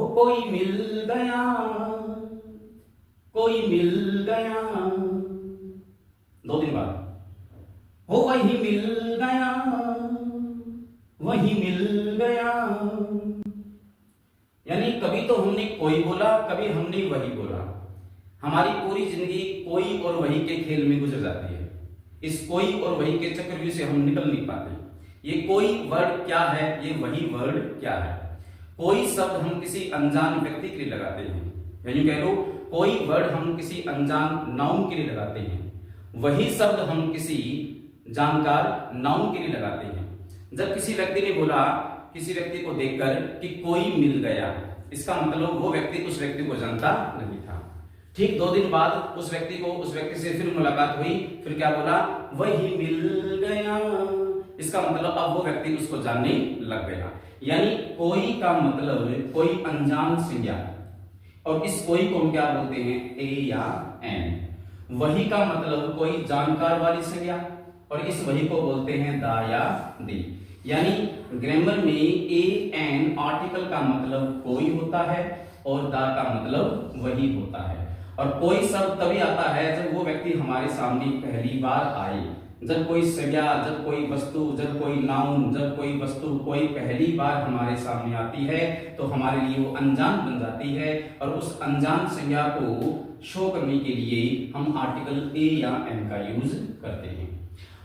हो कोई मिल गया, कोई मिल गया। 2 दिन बाद हो वही मिल गया, वही मिल गया। यानी कभी तो हमने कोई बोला, कभी हमने वही बोला। हमारी पूरी जिंदगी कोई और वही के खेल में गुजर जाती है। इस कोई और वही के चक्रव्यूह से हम निकल नहीं पाते। ये कोई वर्ड क्या है, ये वही वर्ड क्या है। कोई शब्द हम किसी अनजान व्यक्ति के लिए लगाते हैं, यानी कह लो कोई वर्ड हम किसी अनजान नाउन के लिए लगाते हैं, वही शब्द हम किसी जानकार नाउन के लिए लगाते हैं। जब किसी व्यक्ति ने बोला किसी व्यक्ति को देखकर कि कोई मिल गया, इसका मतलब वो व्यक्ति उस व्यक्ति को जानता नहीं था। ठीक 2 दिन बाद उस व्यक्ति से फिर मुलाकात हुई, फिर क्या बोला, वही मिल गया। इसका मतलब अब वो व्यक्ति उसको जानने लग गया। यानी कोई का मतलब कोई अनजान संज्ञा, और इस कोई को हम क्या बोलते हैं, ए या एन। वही का मतलब कोई जानकार वाली संज्ञा, और इस वही को बोलते हैं दा या दी। यानी ग्रामर में ए एन आर्टिकल का मतलब कोई होता है और दा का मतलब वही होता है। और कोई शब्द तभी आता है जब वो व्यक्ति हमारे सामने पहली बार आए। जब कोई संज्ञा, जब कोई वस्तु, जब कोई नाउन, जब कोई वस्तु कोई पहली बार हमारे सामने आती है तो हमारे लिए वो अनजान बन जाती है, और उस अनजान संज्ञा को शो करने के लिए हम आर्टिकल ए या एन का यूज करते हैं।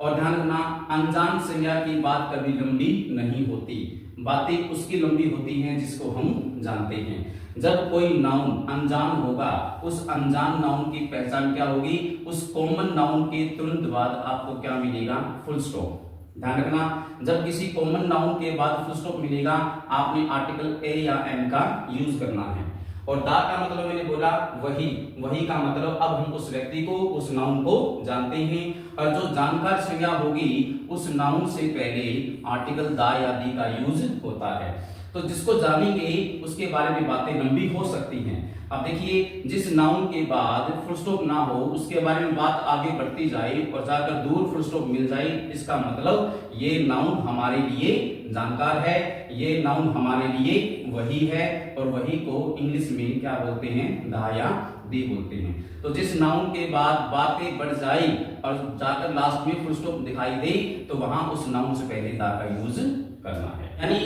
और ध्यान रखना, अनजान संज्ञा की बात कभी लंबी नहीं होती। बातें उसकी लंबी होती हैं जिसको हम जानते हैं। जब कोई नाउन अनजान होगा, उस अनजान नाउन की पहचान क्या होगी, उस कॉमन नाउन के तुरंत बाद आपको क्या मिलेगा, फुल स्टॉप। ध्यान रखना, जब किसी कॉमन नाउन के बाद फुल स्टॉप मिलेगा, आपने आर्टिकल ए या एन का यूज करना है। और दा का मतलब मैंने बोला वही, वही का मतलब अब हम उस व्यक्ति को, उस नाउन को जानते हैं। और जो जानकार संज्ञा होगी उस नाउन से पहले आर्टिकल दा या दी का यूज होता है। तो जिसको जानेंगे उसके बारे में बातें लंबी हो सकती हैं। अब देखिए, जिस नाउन के बाद फुल स्टॉप ना हो उसके बारे में बात आगे बढ़ती जाए और जाकर दूर फुल स्टॉप मिल जाए, इसका मतलब ये नाउन हमारे लिए जानकार है, ये नाउन हमारे लिए वही है। और वही को इंग्लिश में क्या बोलते हैं, दा या दी बोलते हैं। तो जिस नाउन के बाद बातें बढ़ जाए और जाकर लास्ट में फुल स्टॉप दिखाई दे तो वहां उस नाउन से पहले दा का यूज करना है। यानी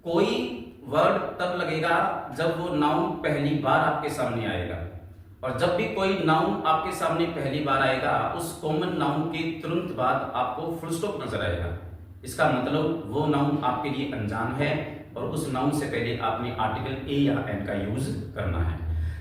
कोई वर्ड तब लगेगा जब वो नाउन पहली बार आपके सामने आएगा, और जब भी कोई नाउन आपके सामने पहली बार आएगा उस कॉमन नाउन के तुरंत बाद आपको फुल स्टॉप नजर आएगा। इसका मतलब वो नाउन आपके लिए अनजान है और उस नाउन से पहले आपने आर्टिकल ए या एन का यूज करना है।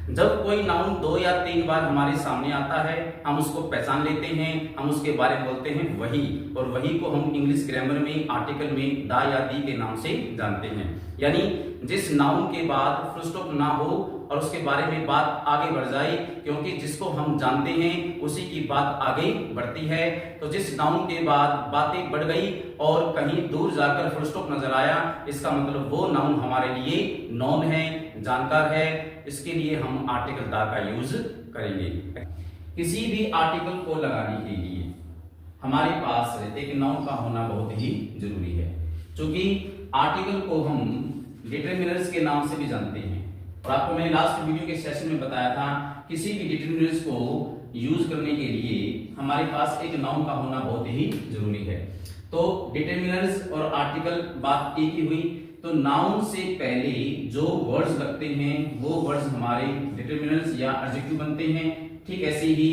जब कोई नाउन 2 या 3 बार हमारे सामने आता है, हम उसको पहचान लेते हैं, हम उसके बारे में बोलते हैं वही, और वही को हम इंग्लिश ग्रामर में आर्टिकल में दा या दी के नाम से जानते हैं। यानी जिस नाउन के बाद फुल स्टॉप ना हो और उसके बारे में बात आगे बढ़ जाए, क्योंकि जिसको हम जानते हैं उसी की बात आगे बढ़ती है। तो जिस नाउन के बाद बातें बढ़ गई और कहीं दूर जाकर फुल स्टॉप नजर आया, इसका मतलब वो नाउन हमारे लिए नॉन है, जानकार है। इसके लिए हम आर्टिकल दा का यूज करेंगे। किसी भी आर्टिकल को लगाने के लिए हमारे पास एक नाउन का होना बहुत ही जरूरी है, क्योंकि आर्टिकल को हम डिटरमिनर्स के नाम से भी जानते हैं। और आपको मैंने लास्ट वीडियो के सेशन में बताया था, किसी भी डिटरमिनर्स को यूज करने के लिए हमारे पास एक नाउन का होना बहुत ही जरूरी है। तो डिटरमिनर्स और आर्टिकल बात एक ही हुई। तो नाउन से पहले जो वर्ड्स लगते हैं वो वर्ड्स हमारे डिटरमिनर्स या एडजेक्टिव बनते हैं। ठीक ऐसे ही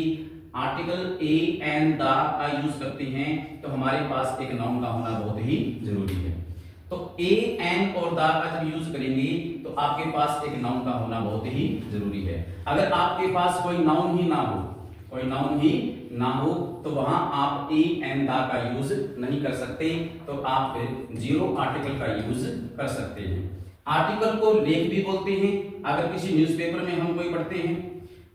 आर्टिकल ए एन दा का यूज करते हैं तो हमारे पास एक नाउन का होना बहुत ही जरूरी है। तो ए एन और दा का जब यूज करेंगे तो आपके पास एक नाउन का होना बहुत ही जरूरी है। अगर आपके पास कोई नाउन ही ना हो, कोई नाउन ही ना हो, तो वहां आप ए एन दा का यूज नहीं कर सकते, तो आप फिर जीरो आर्टिकल का यूज कर सकते हैं। आर्टिकल को लेख भी बोलते हैं, अगर किसी न्यूज़पेपर में हम कोई पढ़ते हैं।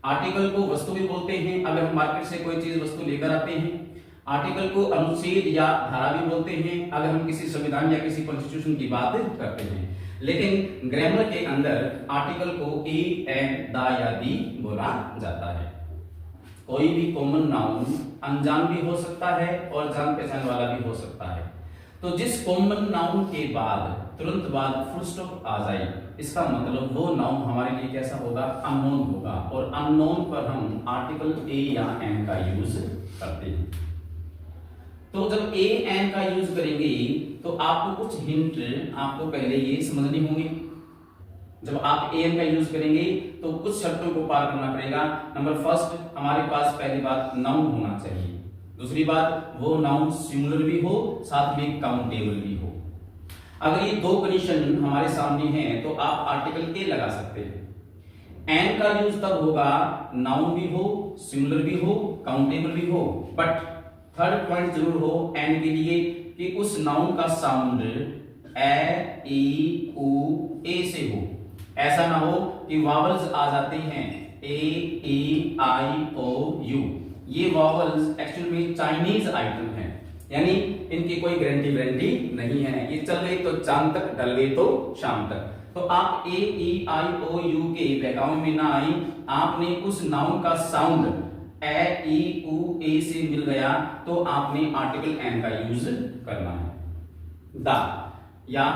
आर्टिकल को वस्तु भी बोलते हैं, अगर हम मार्केट से कोई चीज वस्तु लेकर आते हैं। आर्टिकल को अनुच्छेद या धारा भी बोलते हैं, अगर हम किसी संविधान या किसी कॉन्स्टिट्यूशन की बात करते हैं। लेकिन ग्रामर के अंदर आर्टिकल को ए एन दा या दी बोला जाता है। कोई भी कॉमन नाउन अनजान भी हो सकता है और जान पहचान वाला भी हो सकता है। तो जिस कॉमन नाउन के बाद तुरंत बाद फुल स्टॉप आ जाए, इसका मतलब वो नाउन हमारे लिए कैसा होगा, अननोन होगा, और अननोन पर हम आर्टिकल ए या एन का यूज करते हैं। तो जब ए एन का यूज करेंगे तो आपको कुछ हिंट आपको पहले ये समझनी होंगी। जब आप ए एन का यूज करेंगे तो कुछ शर्तों को पार करना पड़ेगा। नंबर फर्स्ट, हमारे पास पहली बात नाउन होना चाहिए। दूसरी बात, वो नाउन सिंगुलर भी हो, साथ में काउंटेबल भी हो। अगर ये दो कंडीशन हमारे सामने हैं तो आप आर्टिकल ए लगा सकते हैं। एन का यूज तब होगा नाउन भी हो, सिंगुलर भी हो, काउंटेबल भी हो, बट थर्ड पॉइंट जरूर हो एन के लिए कि उस नाउन का साउंड ए, ई, उ, ए से हो। ऐसा ना हो कि वावल्स आ जाते हैं ए, ई, आई, ओ, यू। ये वावल्स एक्चुअल में चाइनीज आइटम हैं, यानी इनकी कोई गारंटी नहीं है। ये चल गए तो चांद तक, डल गए तो शाम तक। तो आप ए, ई, आई, ओ, यू के बहकावे में ना आई, आपने उस नाउन का साउंड ए, ई, उ, ए से मिल गया तो आपने आर्टिकल एन का यूज करना है। दा या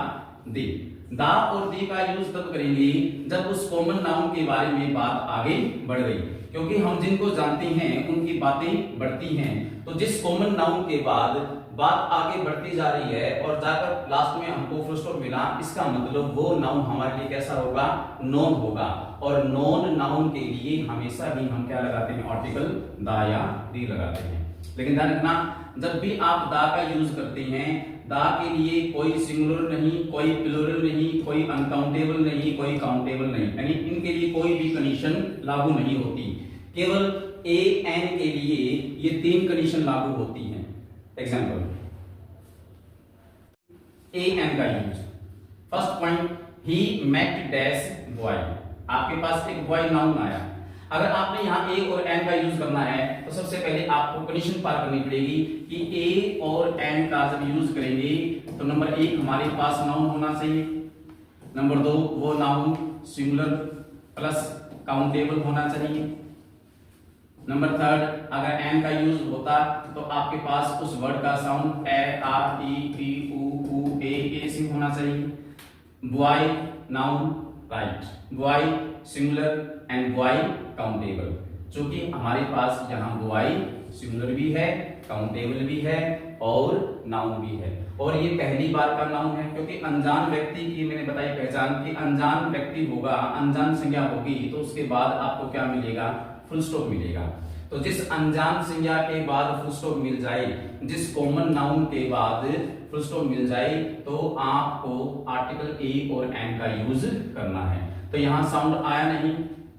दे, दा और दे का यूज तब करेंगे जब उस कॉमन नाउन के बारे में बात आगे बढ़ गई, क्योंकि हम जिनको जानते हैं उनकी बातें बढ़ती हैं। तो जिस कॉमन नाउन के बाद बात आगे बढ़ती जा रही है और जाकर लास्ट में हमको फुल स्टॉप मिला, इसका मतलब वो नाउन हमारे लिए कैसा होगा, नॉन होगा। और नॉन नाउन के लिए हमेशा ही हम क्या लगाते हैं, आर्टिकल दा या दी लगाते हैं। लेकिन ध्यान रखना, जब भी आप दा का यूज करते हैं, दा के लिए कोई सिंगुलर नहीं, कोई प्लूरल नहीं, कोई अनकाउंटेबल नहीं, कोई काउंटेबल नहीं, यानी इनके लिए कोई भी कंडीशन लागू नहीं होती। केवल ए एन के लिए ये तीन कंडीशन लागू होती हैं। एग्जांपल, ए एन का use. First point, he met dash boy. आपके पास एक बॉय नाउन आया, अगर आपने यहाँ ए और एन का यूज करना है तो सबसे पहले आपको कंडीशन पार करनी पड़ेगी कि ए और एन का जब यूज करेंगे तो नंबर एक, हमारे पास नाउन होना चाहिए। नंबर दो, वो नाउन सिंगुलर प्लस काउंटेबल होना चाहिए। नंबर थर्ड, अगर एन का यूज होता तो आपके पास उस वर्ड का साउंड ए, आ, ई, उ, ए से होना चाहिए। Boy noun right, boy singular and boy countable. चूंकि हमारे पास यहाँ बॉय सिंगुलर भी है, काउंटेबल भी है और नाउन भी है, और ये पहली बार का नाउन है, क्योंकि अनजान व्यक्ति की मैंने बताई पहचान कि अनजान व्यक्ति होगा, अनजान संज्ञा होगी तो उसके बाद आपको क्या मिलेगा, फुल स्टॉप मिलेगा। तो जिस अनजान संज्ञा के बाद फुल स्टॉप मिल जाए, जिस कॉमन नाउन के बाद फुल स्टॉप मिल जाए, तो आपको आर्टिकल ए और एन का यूज करना है। तो यहाँ साउंड आया नहीं,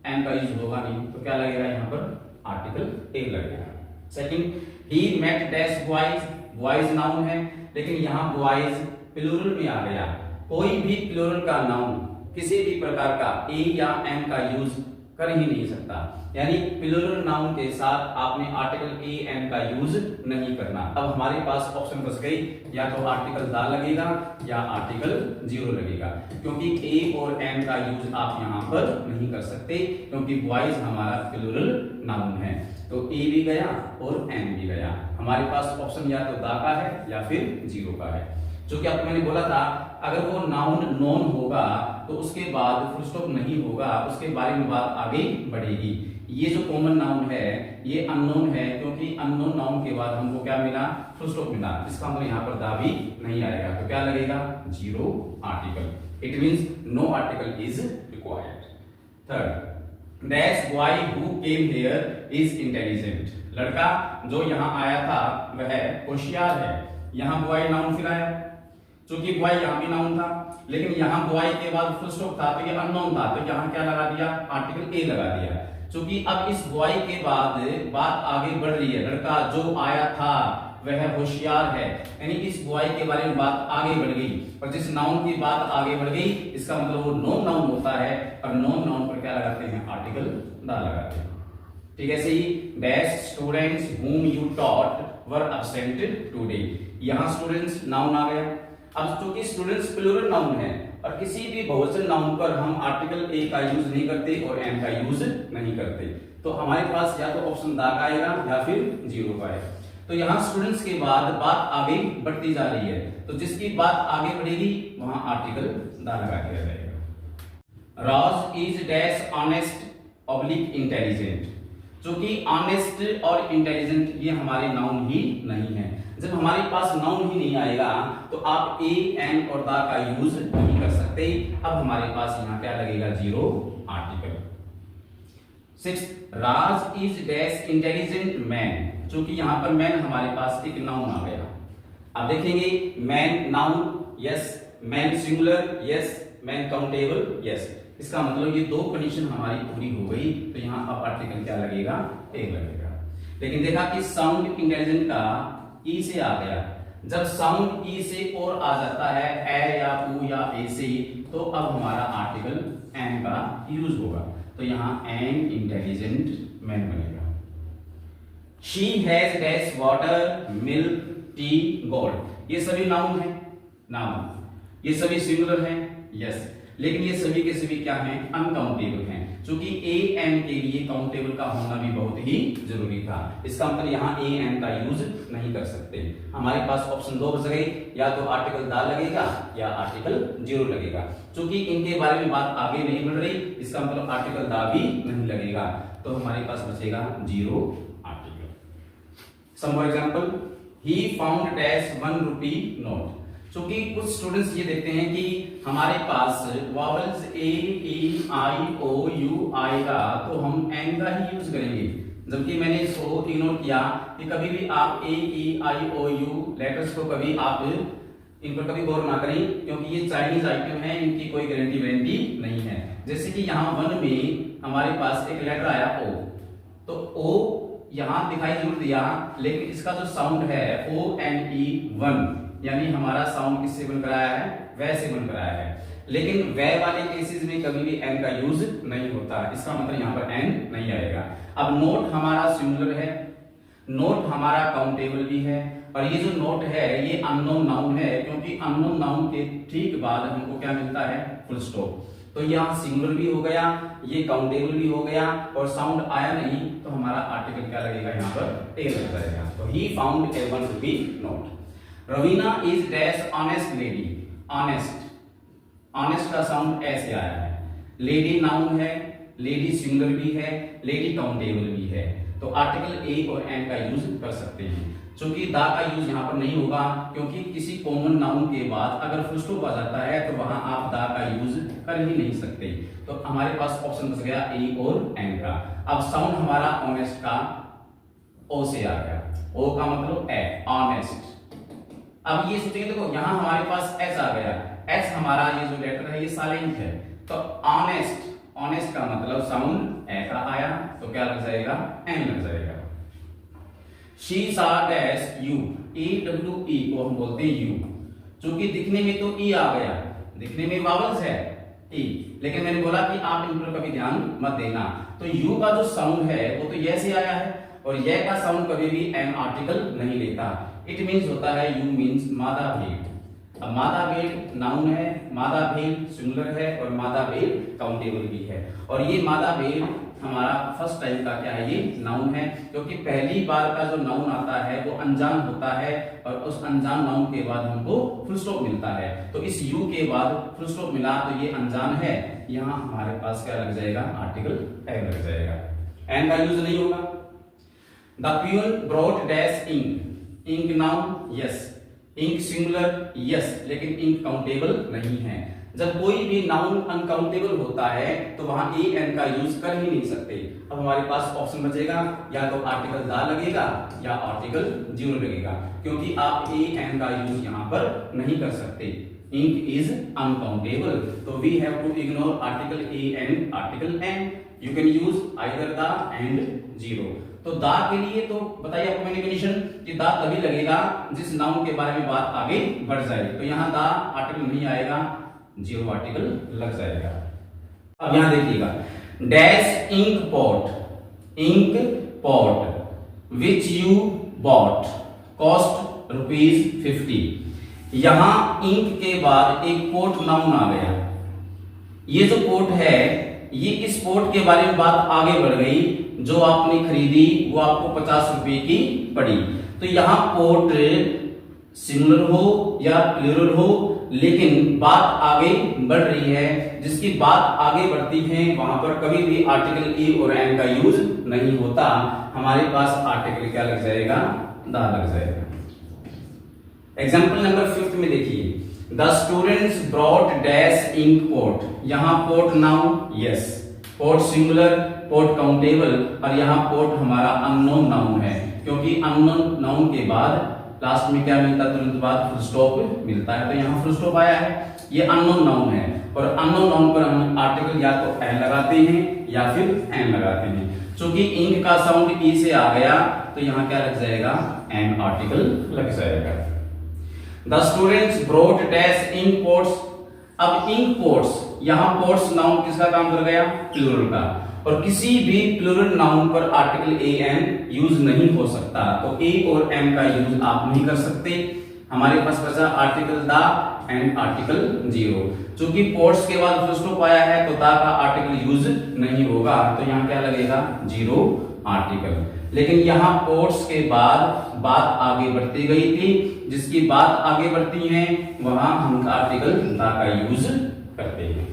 एन का यूज होगा नहीं, तो क्या लगेगा यहाँ पर, आर्टिकल ए लगेगा। Second, he met dash boys, boys noun है, लेकिन यहाँ बॉयज प्लूरल में आ गया। कोई भी प्लूरल का नाउन किसी भी प्रकार का ए या एन का यूज कर ही नहीं सकता, यानी प्लूरल नाउन के साथ आपने आर्टिकल ए एन का यूज नहीं करना। अब हमारे पास ऑप्शन बच गई, या तो आर्टिकल दा लगेगा या आर्टिकल जीरो लगेगा, क्योंकि ए और एन का यूज आप यहाँ पर नहीं कर सकते, क्योंकि बॉयज हमारा प्लूरल नाउन है। तो ए भी गया और एन भी गया, हमारे पास ऑप्शन या तो दा का है या फिर जीरो का है। जो कि आपको मैंने बोला था, अगर वो नाउन नॉन होगा तो उसके बाद फुल स्टॉप नहीं होगा, उसके बारे में बात आगे बढ़ेगी। ये जो कॉमन नाउन है ये अननोन है, क्योंकि अननोन नाउन के बाद हमको क्या मिला, फुल स्टॉप मिला, इसका मतलब यहाँ पर दा भी नहीं आएगा, तो क्या लगेगा, zero article. It means no article is required. Third, that's boy who came here is intelligent. लड़का जो यहाँ आया था वह होशियार है। यहाँ बॉय नाउन फिर आया, चूंकि बॉय यहाँ भी नाउन था, लेकिन यहाँ बॉय के बाद फुल स्टॉप था तो ये अननोन था, तो यहाँ क्या लगा दिया, आर्टिकल ए लगा दिया। चूंकि अब इस बॉय के बाद बात आगे बढ़ रही है, लड़का जो आया था वह होशियार है, यानी इस बॉय के बारे में बात आगे बढ़ गई, और जिस नाउन की बात आगे बढ़ गई इसका मतलब वो नॉन नाउन होता है, और नॉन नाउन पर क्या लगाते हैं, आर्टिकल दा लगाते हैं। ठीक है, ऐसे ही dash students whom you taught were absent today। यहाँ स्टूडेंट्स नाउन आ गया। अब चूंकि स्टूडेंट्स प्लूरल नाउन है और किसी भी बहुवचन नाउन पर हम आर्टिकल ए का यूज नहीं करते और एन का यूज नहीं करते, तो हमारे पास या तो ऑप्शन दा का आएगा या फिर जीरो का आएगा। तो यहाँ स्टूडेंट्स के बाद बात आगे बढ़ती जा रही है, तो जिसकी बात आगे बढ़ेगी वहां आर्टिकल दा लगा दिया जाएगा। Raj is dash honest oblique intelligent, क्योंकि ऑनेस्ट और इंटेलिजेंट ये हमारे नाउन ही नहीं है। जब हमारे पास नाउन ही नहीं आएगा तो आप ए एन और दा का यूज नहीं कर सकते। अब हमारे पास यहाँ क्या लगेगा, zero article. 6 Raj is dash intelligent man, क्योंकि यहाँ पर मैन हमारे पास एक नाउन आ गया। अब देखेंगे man noun yes, man singular yes, man countable yes, इसका मतलब ये दो कंडीशन हमारी पूरी हो गई। तो यहाँ अब आर्टिकल क्या लगेगा, ए लगेगा। लेकिन देखा कि साउंड इंटेलिजेंट का ई से आ गया, जब साउंड ई से और आ जाता है ए या ऊ या ए से, तो अब हमारा आर्टिकल एन का यूज होगा। तो यहाँ एन इंटेलिजेंट मैन बनेगा। She has dash water milk tea gold, ये सभी नाउन है, नाउन, ये सभी सिंगुलर हैं यस, लेकिन ये सभी के सभी क्या हैं, अनकाउंटेबल हैं। क्योंकि ए एन के लिए काउंटेबल का होना भी बहुत ही जरूरी था। इसका मतलब यहाँ ए एन का यूज नहीं कर सकते। हमारे पास ऑप्शन दो बच गए, या तो आर्टिकल दा लगेगा या आर्टिकल जीरो लगेगा। क्योंकि इनके बारे में बात आगे नहीं बढ़ रही, इसका मतलब आर्टिकल दा भी नहीं लगेगा। तो हमारे पास बचेगा zero article. Some for example, he found dash 1 rupee note. क्योंकि कुछ स्टूडेंट्स ये देखते हैं कि हमारे पास vowels A E I O you आएगा तो हम एन का ही यूज करेंगे, जबकि मैंने इसको इग्नोर किया कि कभी भी आप ए ई आई ओ यू लेटर्स को कभी आप इन पर कभी गौर ना करें, क्योंकि ये चाइनीज आइटम है, इनकी कोई गारंटी वारंटी नहीं है। जैसे कि यहाँ 1 में हमारे पास एक लेटर आया ओ, तो ओ यहाँ दिखाई जरूर दिया, लेकिन इसका जो साउंड है ओ एन ई 1, यानी हमारा साउंड किससे बन कराया है, वह से बन कराया है। लेकिन वह वाले केसेस में कभी भी एन का यूज नहीं होता, इसका मतलब यहाँ पर एन नहीं आएगा। अब नोट हमारा सिंगुलर है, नोट हमारा काउंटेबल भी है, और ये जो नोट है ये अननोन नाउन है, क्योंकि अननोन नाउन के ठीक बाद हमको क्या मिलता है, फुल स्टॉप। तो यहाँ सिंगुलर भी हो गया, ये काउंटेबल भी हो गया, और साउंड आया नहीं, तो हमारा आर्टिकल क्या लगेगा, यहाँ पर ए लग जाएगा। तो he found a 1 rupee note. Raveena is dash honest lady, honest, honest का साउंड ऐसे आया है। लेडी नाउन है, लेडी सिंगुलर भी है, लेडी काउंटेबल भी है, तो आर्टिकल ए और एन का यूज कर सकते हैं। क्योंकि दा का यूज यहाँ पर नहीं होगा, क्योंकि किसी कॉमन नाउन के बाद अगर फुल स्टॉप आ जाता है तो वहां आप दा का यूज कर ही नहीं सकते। तो हमारे पास ऑप्शन बच गया ए और एन का। अब साउंड हमारा ऑनेस्ट का ओ से आ गया, ओ का मतलब ए, ऑनेस्ट। अब ये सोचेंगे, देखो यहाँ हमारे पास एस आ गया, एस हमारा ये जो लेटर है ये साइलेंट है, तो ऑनेस्ट, ऑनेस्ट का मतलब साउंड ए का आया, तो क्या लग जाएगा, एन लग जाएगा। शी सा dash you, A W E को हम बोलते हैं यू, क्योंकि दिखने में तो ई आ गया, दिखने में वावल्स है ई, लेकिन मैंने बोला कि आप इन पर कभी ध्यान मत देना। तो यू का जो साउंड है वो तो ये से आया है, और ये का साउंड कभी भी एन आर्टिकल नहीं लेता। इट मीन्स होता है यू मीन्स मादा भेड़। अब मादा भेड़ नाउन है, मादा भेड़ सिंगुलर है, और मादा भेड़ काउंटेबल भी है। और ये मादा भेड़ हमारा फर्स्ट टाइम का क्या है, ये नाउन है, क्योंकि पहली बार का जो नाउन आता है वो अनजान होता है, और उस अनजान नाउन के बाद हमको फुल स्टॉप मिलता है। तो इस यू के बाद फुल स्टॉप मिला तो ये अनजान है, यहाँ हमारे पास क्या लग जाएगा, आर्टिकल ए लग जाएगा, एन का यूज नहीं होगा। The peon brought dash ink, ink noun yes, ink singular yes, लेकिन इंक काउंटेबल नहीं है। जब कोई भी नाउन अनकाउंटेबल होता है तो वहां ए एन का यूज कर ही नहीं सकते। अब हमारे पास ऑप्शन बचेगा, या तो आर्टिकल दा लगेगा या आर्टिकल जीरो लगेगा, क्योंकि आप ए एन का यूज यहाँ पर नहीं कर सकते। इंक इज अनकाउंटेबल, तो we have to ignore article a an, article an. You can use either the and zero. तो दा के लिए तो बताइए आपको मैंने कंडीशन कि दा तभी लगेगा जिस नाउन के बारे में बात आगे बढ़ जाए। तो यहाँ दा आर्टिकल नहीं आएगा, जीरो आर्टिकल लग जाएगा। अब यहां देखिएगा, dash ink pot which you bought cost ₹50। यहां इंक के बाद एक पोर्ट नाउन आ गया। ये जो पोर्ट है, ये इस पोर्ट के बारे में बात आगे बढ़ गई, जो आपने खरीदी वो आपको 50 रुपए की पड़ी। तो यहाँ पोर्ट सिंगुलर हो या प्लूरल हो, लेकिन बात आगे बढ़ रही है, जिसकी बात आगे बढ़ती है वहां पर कभी भी आर्टिकल ए और एन का यूज नहीं होता। हमारे पास आर्टिकल क्या लग जाएगा, द लग जाएगा। एग्जाम्पल नंबर 5 में देखिए, the students brought dash ink pot. यहाँ pot noun, yes, pot singular, pot countable, और यहाँ पोर्ट हमारा अननोन नाउन है, क्योंकि अननोन नाउन के बाद लास्ट में क्या मिलता है, तुरंत बाद फुल स्टॉप मिलता है, तो यहाँ फुल स्टॉप आया है। ये अननोन नाउन है, और अननोन नाउन पर हम आर्टिकल या तो एन लगाते हैं या फिर एन लगाते हैं। चूंकि इंक का साउंड ई से आ गया, तो यहाँ क्या लग जाएगा, एन आर्टिकल लग जाएगा। The students brought dash ink pots. अब इंक पोर्ट्स, यहाँ पोर्ट्स नाउन किसका काम कर गया, प्लूरल का, और किसी भी प्लूरल नाउन पर आर्टिकल ए एन यूज नहीं हो सकता, तो ए और एम का यूज आप नहीं कर सकते। हमारे पास बचा article the end article zero. चूंकि पोर्ट्स के बाद फुल स्टॉप आया है, तो द का आर्टिकल यूज नहीं होगा, तो यहाँ क्या लगेगा, जीरो आर्टिकल। लेकिन यहाँ पोर्ट्स के बाद बात आगे बढ़ती गई थी, जिसकी बात आगे बढ़ती है वहां हम आर्टिकल द का यूज करते हैं।